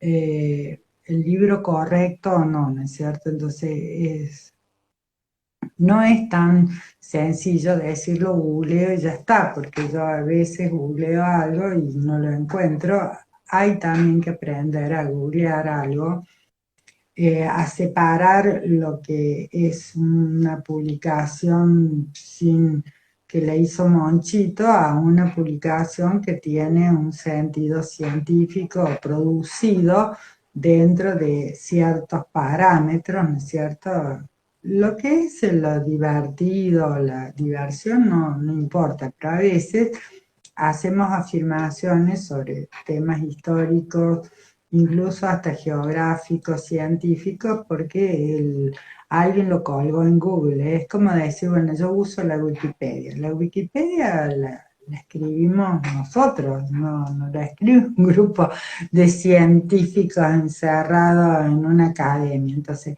[SPEAKER 2] el libro correcto o no, ¿no es cierto? Entonces no es tan sencillo decirlo, googleo y ya está, porque yo a veces googleo algo y no lo encuentro. Hay también que aprender a googlear algo, a separar lo que es una publicación sin que le hizo Monchito a una publicación que tiene un sentido científico producido dentro de ciertos parámetros, ¿no es cierto? Lo que es lo divertido, la diversión no importa, pero a veces hacemos afirmaciones sobre temas históricos, incluso hasta geográficos, científicos, porque alguien lo colgó en Google. Es como decir, bueno, yo uso la Wikipedia. La Wikipedia la escribimos nosotros, no la escribe un grupo de científicos encerrados en una academia. Entonces,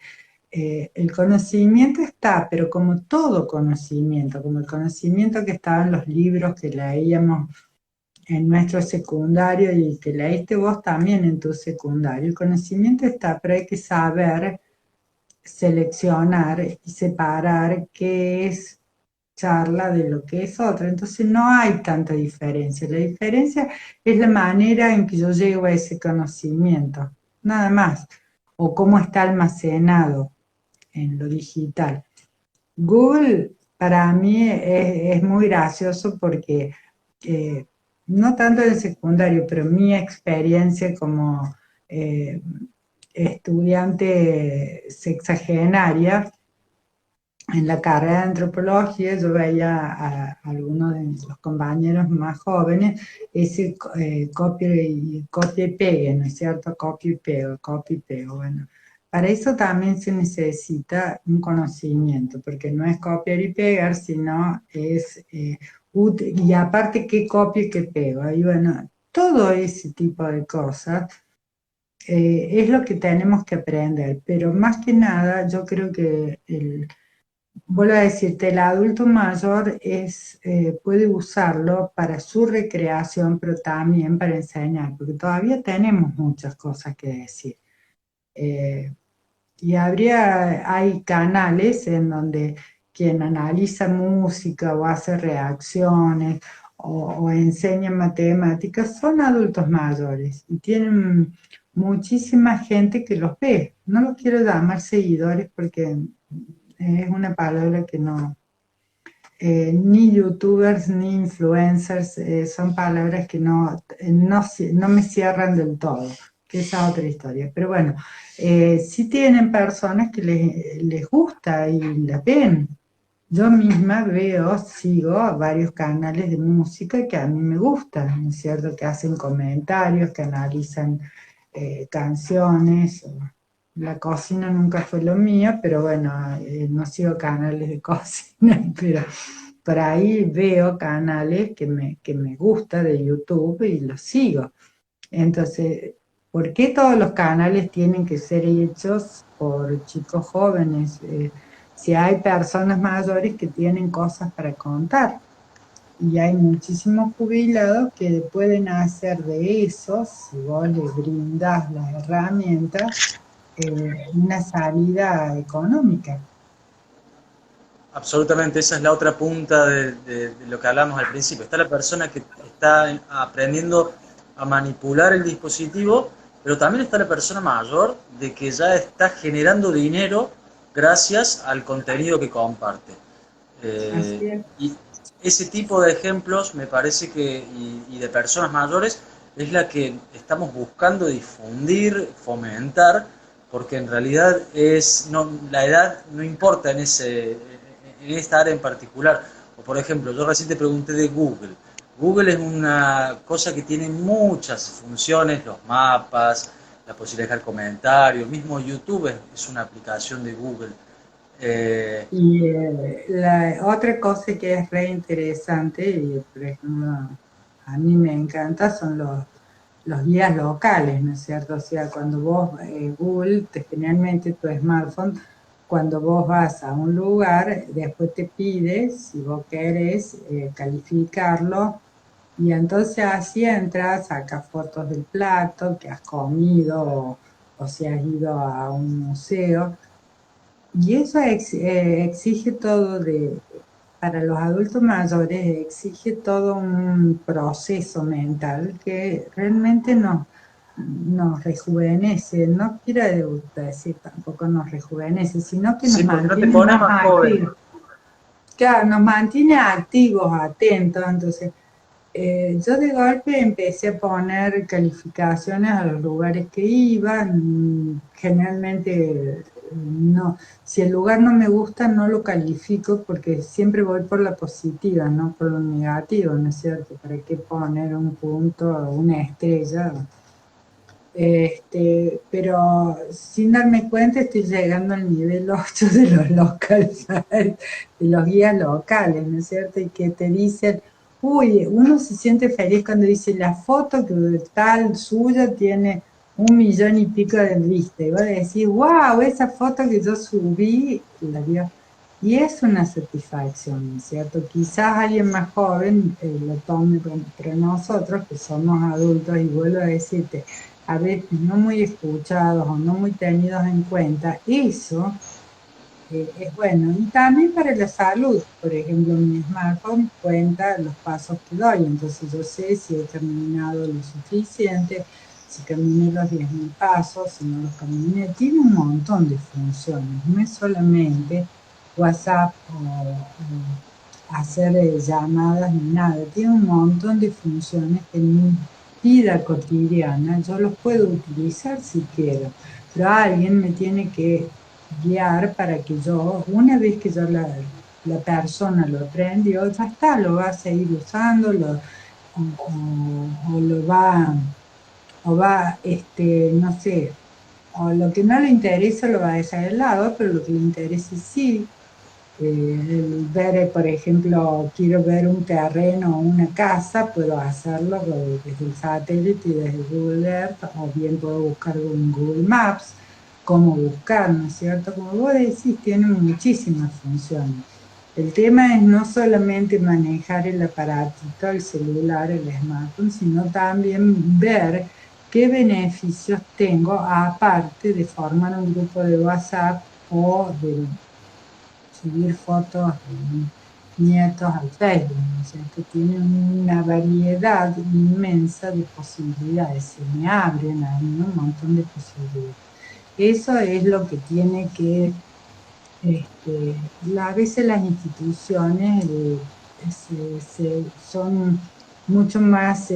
[SPEAKER 2] el conocimiento está, pero como todo conocimiento, como el conocimiento que estaba en los libros que leíamos en nuestro secundario y que leíste vos también en tu secundario, el conocimiento está, pero hay que saber seleccionar y separar qué es charla de lo que es otra. Entonces no hay tanta diferencia. La diferencia es la manera en que yo llego a ese conocimiento, nada más, o cómo está almacenado en lo digital. Google para mí es muy gracioso porque eh, no tanto en el secundario, pero mi experiencia como eh, estudiante sexagenaria en la carrera de antropología, yo veía a algunos de los compañeros más jóvenes ese copia y pegue, ¿no es cierto? Copia y pego. Bueno, para eso también se necesita un conocimiento, porque no es copiar y pegar, sino es útil. Y aparte, ¿qué copio y qué pego? Y bueno, todo ese tipo de cosas es lo que tenemos que aprender, pero más que nada yo creo que vuelvo a decirte, el adulto mayor puede usarlo para su recreación, pero también para enseñar, porque todavía tenemos muchas cosas que decir. Eh, y hay canales en donde quien analiza música o hace reacciones o enseña matemáticas son adultos mayores y tienen muchísima gente que los ve. No los quiero llamar seguidores porque es una palabra que no, ni youtubers ni influencers son palabras que no me cierran del todo, que esa es otra historia. Pero bueno, sí tienen personas que les gusta y la ven. Yo misma veo, sigo a varios canales de música que a mí me gustan, ¿no es cierto? Que hacen comentarios, que analizan canciones. La cocina nunca fue lo mío, pero bueno, no sigo canales de cocina, pero por ahí veo canales que me gusta de YouTube y los sigo. Entonces, ¿por qué todos los canales tienen que ser hechos por chicos jóvenes? Si hay personas mayores que tienen cosas para contar y hay muchísimos jubilados que pueden hacer de eso, si vos les brindas las herramientas, una salida económica.
[SPEAKER 1] Absolutamente, esa es la otra punta de lo que hablamos al principio. Está la persona que está aprendiendo a manipular el dispositivo, pero también está la persona mayor de que ya está generando dinero gracias al contenido que comparte.
[SPEAKER 2] Así es.
[SPEAKER 1] Y ese tipo de ejemplos me parece que, y de personas mayores, es la que estamos buscando difundir, fomentar, porque en realidad no, la edad no importa en esta área en particular. O por ejemplo, yo recién te pregunté de Google. Google es una cosa que tiene muchas funciones, los mapas, la posibilidad de dejar comentarios, mismo YouTube es una aplicación de Google. Eh,
[SPEAKER 2] Y la otra cosa que es re interesante, y por ejemplo, a mí me encanta, son los guías locales, ¿no es cierto? O sea, cuando vos, Google, generalmente tu smartphone, cuando vos vas a un lugar, después te pide, si vos querés, calificarlo, y entonces así entras, sacas fotos del plato que has comido, o si has ido a un museo, y eso exige todo para los adultos mayores, exige todo un proceso mental que realmente nos rejuvenece. No quiero decir tampoco nos rejuvenece, sino que nos
[SPEAKER 1] sí, porque no te
[SPEAKER 2] mantiene
[SPEAKER 1] pone
[SPEAKER 2] más
[SPEAKER 1] más joven.
[SPEAKER 2] activos. Claro, nos mantiene activos, atentos. Entonces, yo de golpe empecé a poner calificaciones a los lugares que iba. Generalmente no, si el lugar no me gusta no lo califico porque siempre voy por la positiva, no por lo negativo, ¿no es cierto? ¿Para qué poner un punto o una estrella? Pero sin darme cuenta estoy llegando al nivel 8 de los locales, de los guías locales, ¿no es cierto? Y que te dicen, uy, uno se siente feliz cuando dice la foto que tal suya tiene 1 millón y pico de vistas. Y vos decís, wow, esa foto que yo subí, la vio. Y es una satisfacción, ¿no es cierto? Quizás alguien más joven lo tome, pero nosotros que somos adultos, y vuelvo a decirte, a veces no muy escuchados o no muy tenidos en cuenta, eso es bueno. Y también para la salud, por ejemplo, mi smartphone cuenta los pasos que doy, entonces yo sé si he caminado lo suficiente, si caminé los 10.000 pasos, si no los caminé. Tiene un montón de funciones, no es solamente WhatsApp o hacer llamadas ni nada, tiene un montón de funciones que en mi vida cotidiana yo los puedo utilizar si quiero, pero alguien me tiene que guiar para que yo, una vez que yo la persona lo aprendió, ya está, lo va a seguir usando, o lo va, no sé, o lo que no le interesa lo va a dejar de lado, pero lo que le interesa sí. El ver, por ejemplo, quiero ver un terreno o una casa, puedo hacerlo desde el satélite y desde Google Earth, o bien puedo buscar en Google Maps, cómo buscar, ¿no es cierto? Como vos decís, tiene muchísimas funciones. El tema es no solamente manejar el aparatito, el celular, el smartphone, sino también ver qué beneficios tengo aparte de formar un grupo de WhatsApp o de subir fotos de nietos al Facebook, ¿no es cierto? Tiene una variedad inmensa de posibilidades, se me abren a mí un montón de posibilidades. Eso es lo que tiene que, a veces las instituciones son mucho más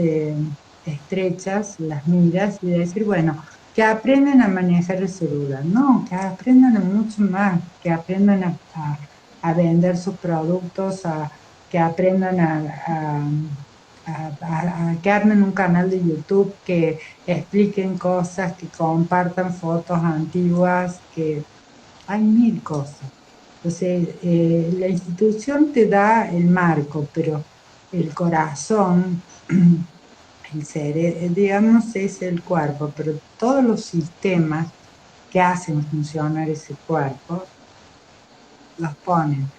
[SPEAKER 2] estrechas, las miras, y decir, bueno, que aprendan a manejar el celular, no, que aprendan a mucho más, que aprendan a vender sus productos, que aprendan que armen un canal de YouTube, que expliquen cosas, que compartan fotos antiguas, que hay mil cosas. Entonces, la institución te da el marco, pero el corazón, el cerebro, digamos, es el cuerpo, pero todos los sistemas que hacen funcionar ese cuerpo los ponen,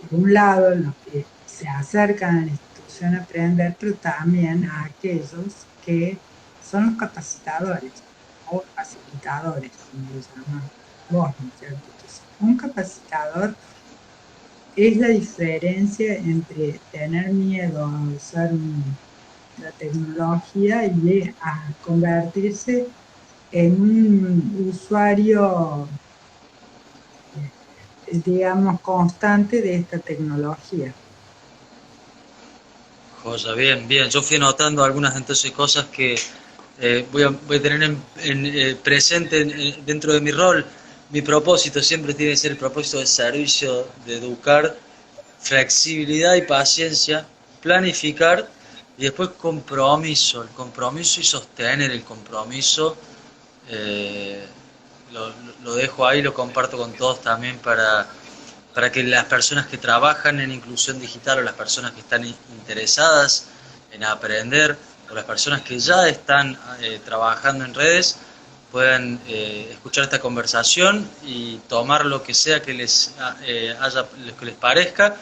[SPEAKER 2] por un lado, los que se acercan a la institución a aprender, pero también a aquellos que son los capacitadores o facilitadores, como lo llaman vos, ¿no es cierto? Entonces, un capacitador es la diferencia entre tener miedo a usar la tecnología y a convertirse en un usuario, digamos, constante de esta tecnología.
[SPEAKER 1] Joya, bien, bien. Yo fui anotando algunas entonces cosas que voy a tener presente dentro de mi rol. Mi propósito siempre tiene que ser el propósito de servicio, de educar, flexibilidad y paciencia, planificar y después compromiso. El compromiso y sostener el compromiso. eh, lo dejo ahí, lo comparto con todos también para que las personas que trabajan en inclusión digital o las personas que están interesadas en aprender o las personas que ya están trabajando en redes puedan escuchar esta conversación y tomar lo que sea que que les parezca,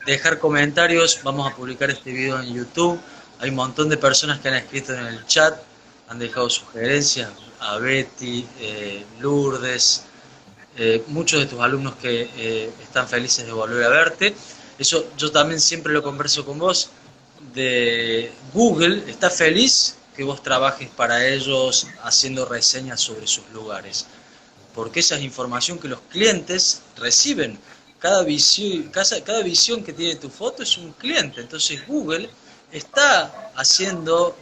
[SPEAKER 1] dejar comentarios. Vamos a publicar este video en YouTube. Hay un montón de personas que han escrito en el chat, han dejado sugerencias, a Betty, Lourdes, muchos de tus alumnos que están felices de volver a verte. Eso yo también siempre lo converso con vos. De Google está feliz que vos trabajes para ellos haciendo reseñas sobre sus lugares, porque esa es información que los clientes reciben. Cada visión que tiene tu foto es un cliente, entonces Google está recibiendo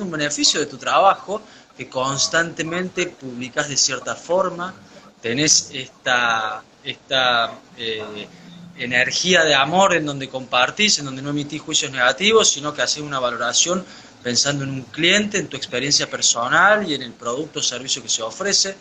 [SPEAKER 1] un beneficio de tu trabajo, que constantemente publicas de cierta forma, tenés esta energía de amor en donde compartís, en donde no emitís juicios negativos, sino que haces una valoración pensando en un cliente, en tu experiencia personal y en el producto o servicio que se ofrece.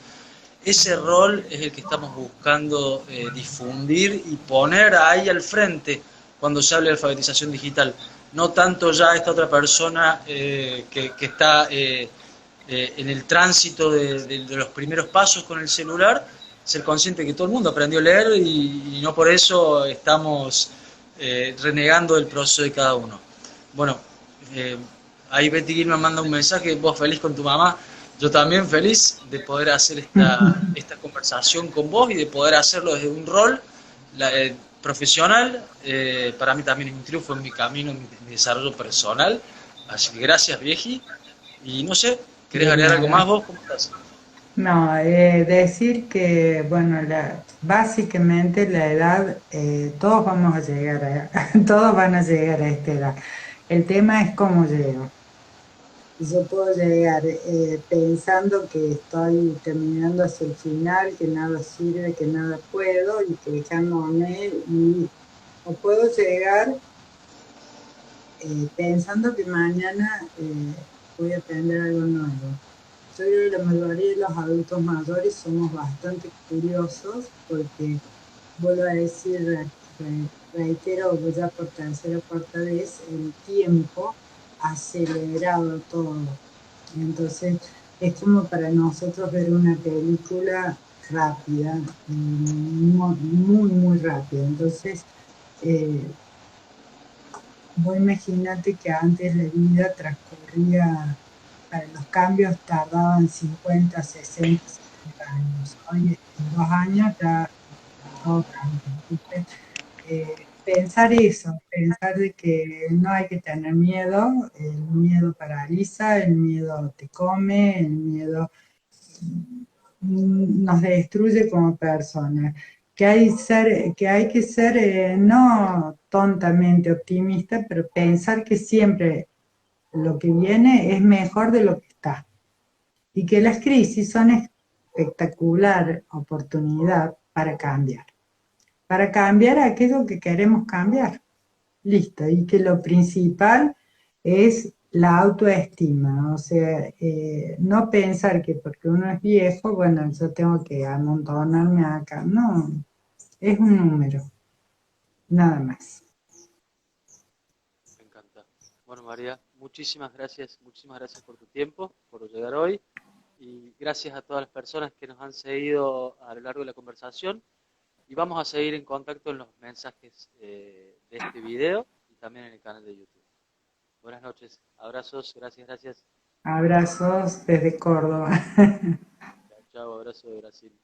[SPEAKER 1] Ese rol es el que estamos buscando difundir y poner ahí al frente cuando se habla de alfabetización digital. No tanto ya esta otra persona que está en el tránsito de los primeros pasos con el celular, ser consciente que todo el mundo aprendió a leer y no por eso estamos renegando del proceso de cada uno. Bueno, eh, ahí Betty Gilman manda un mensaje, vos feliz con tu mamá. Yo también feliz de poder hacer esta conversación con vos y de poder hacerlo desde un rol profesional. Para mí también es un triunfo en mi camino, en mi desarrollo personal. Así que gracias, vieji. Y no sé, ¿querés
[SPEAKER 2] De
[SPEAKER 1] agregar algo más
[SPEAKER 2] nada.
[SPEAKER 1] vos? ¿Cómo estás?
[SPEAKER 2] No, decir que, bueno, básicamente la edad, todos vamos a llegar todos van a llegar a esta edad. El tema es cómo llego. Yo puedo llegar pensando que estoy terminando hacia el final, que nada sirve, que nada puedo y quejándome, o puedo llegar pensando que mañana voy a aprender algo nuevo. Yo creo que la mayoría de los adultos mayores somos bastante curiosos porque, vuelvo a decir, reitero ya por tercera o cuarta vez, el tiempo acelerado todo. Entonces, es como para nosotros ver una película rápida, muy, muy, muy rápida. Entonces, vos imaginate que antes la vida transcurría, para los cambios tardaban 50, 60, 70 años. Hoy en 2 años ya totalmente. Entonces, pensar eso, pensar de que no hay que tener miedo, el miedo paraliza, el miedo te come, el miedo nos destruye como personas. Que hay que ser no tontamente optimista, pero pensar que siempre lo que viene es mejor de lo que está. Y que las crisis son espectacular oportunidad para cambiar aquello que queremos cambiar. Listo, y que lo principal es la autoestima, o sea, no pensar que porque uno es viejo, bueno, yo tengo que amontonarme acá. No, es un número, nada más.
[SPEAKER 1] Me encanta. Bueno, María, muchísimas gracias por tu tiempo, por llegar hoy y gracias a todas las personas que nos han seguido a lo largo de la conversación y vamos a seguir en contacto en los mensajes de este video y también en el canal de YouTube. Buenas noches, abrazos, gracias.
[SPEAKER 2] Abrazos desde Córdoba.
[SPEAKER 1] Chao, chao, abrazo de Brasil.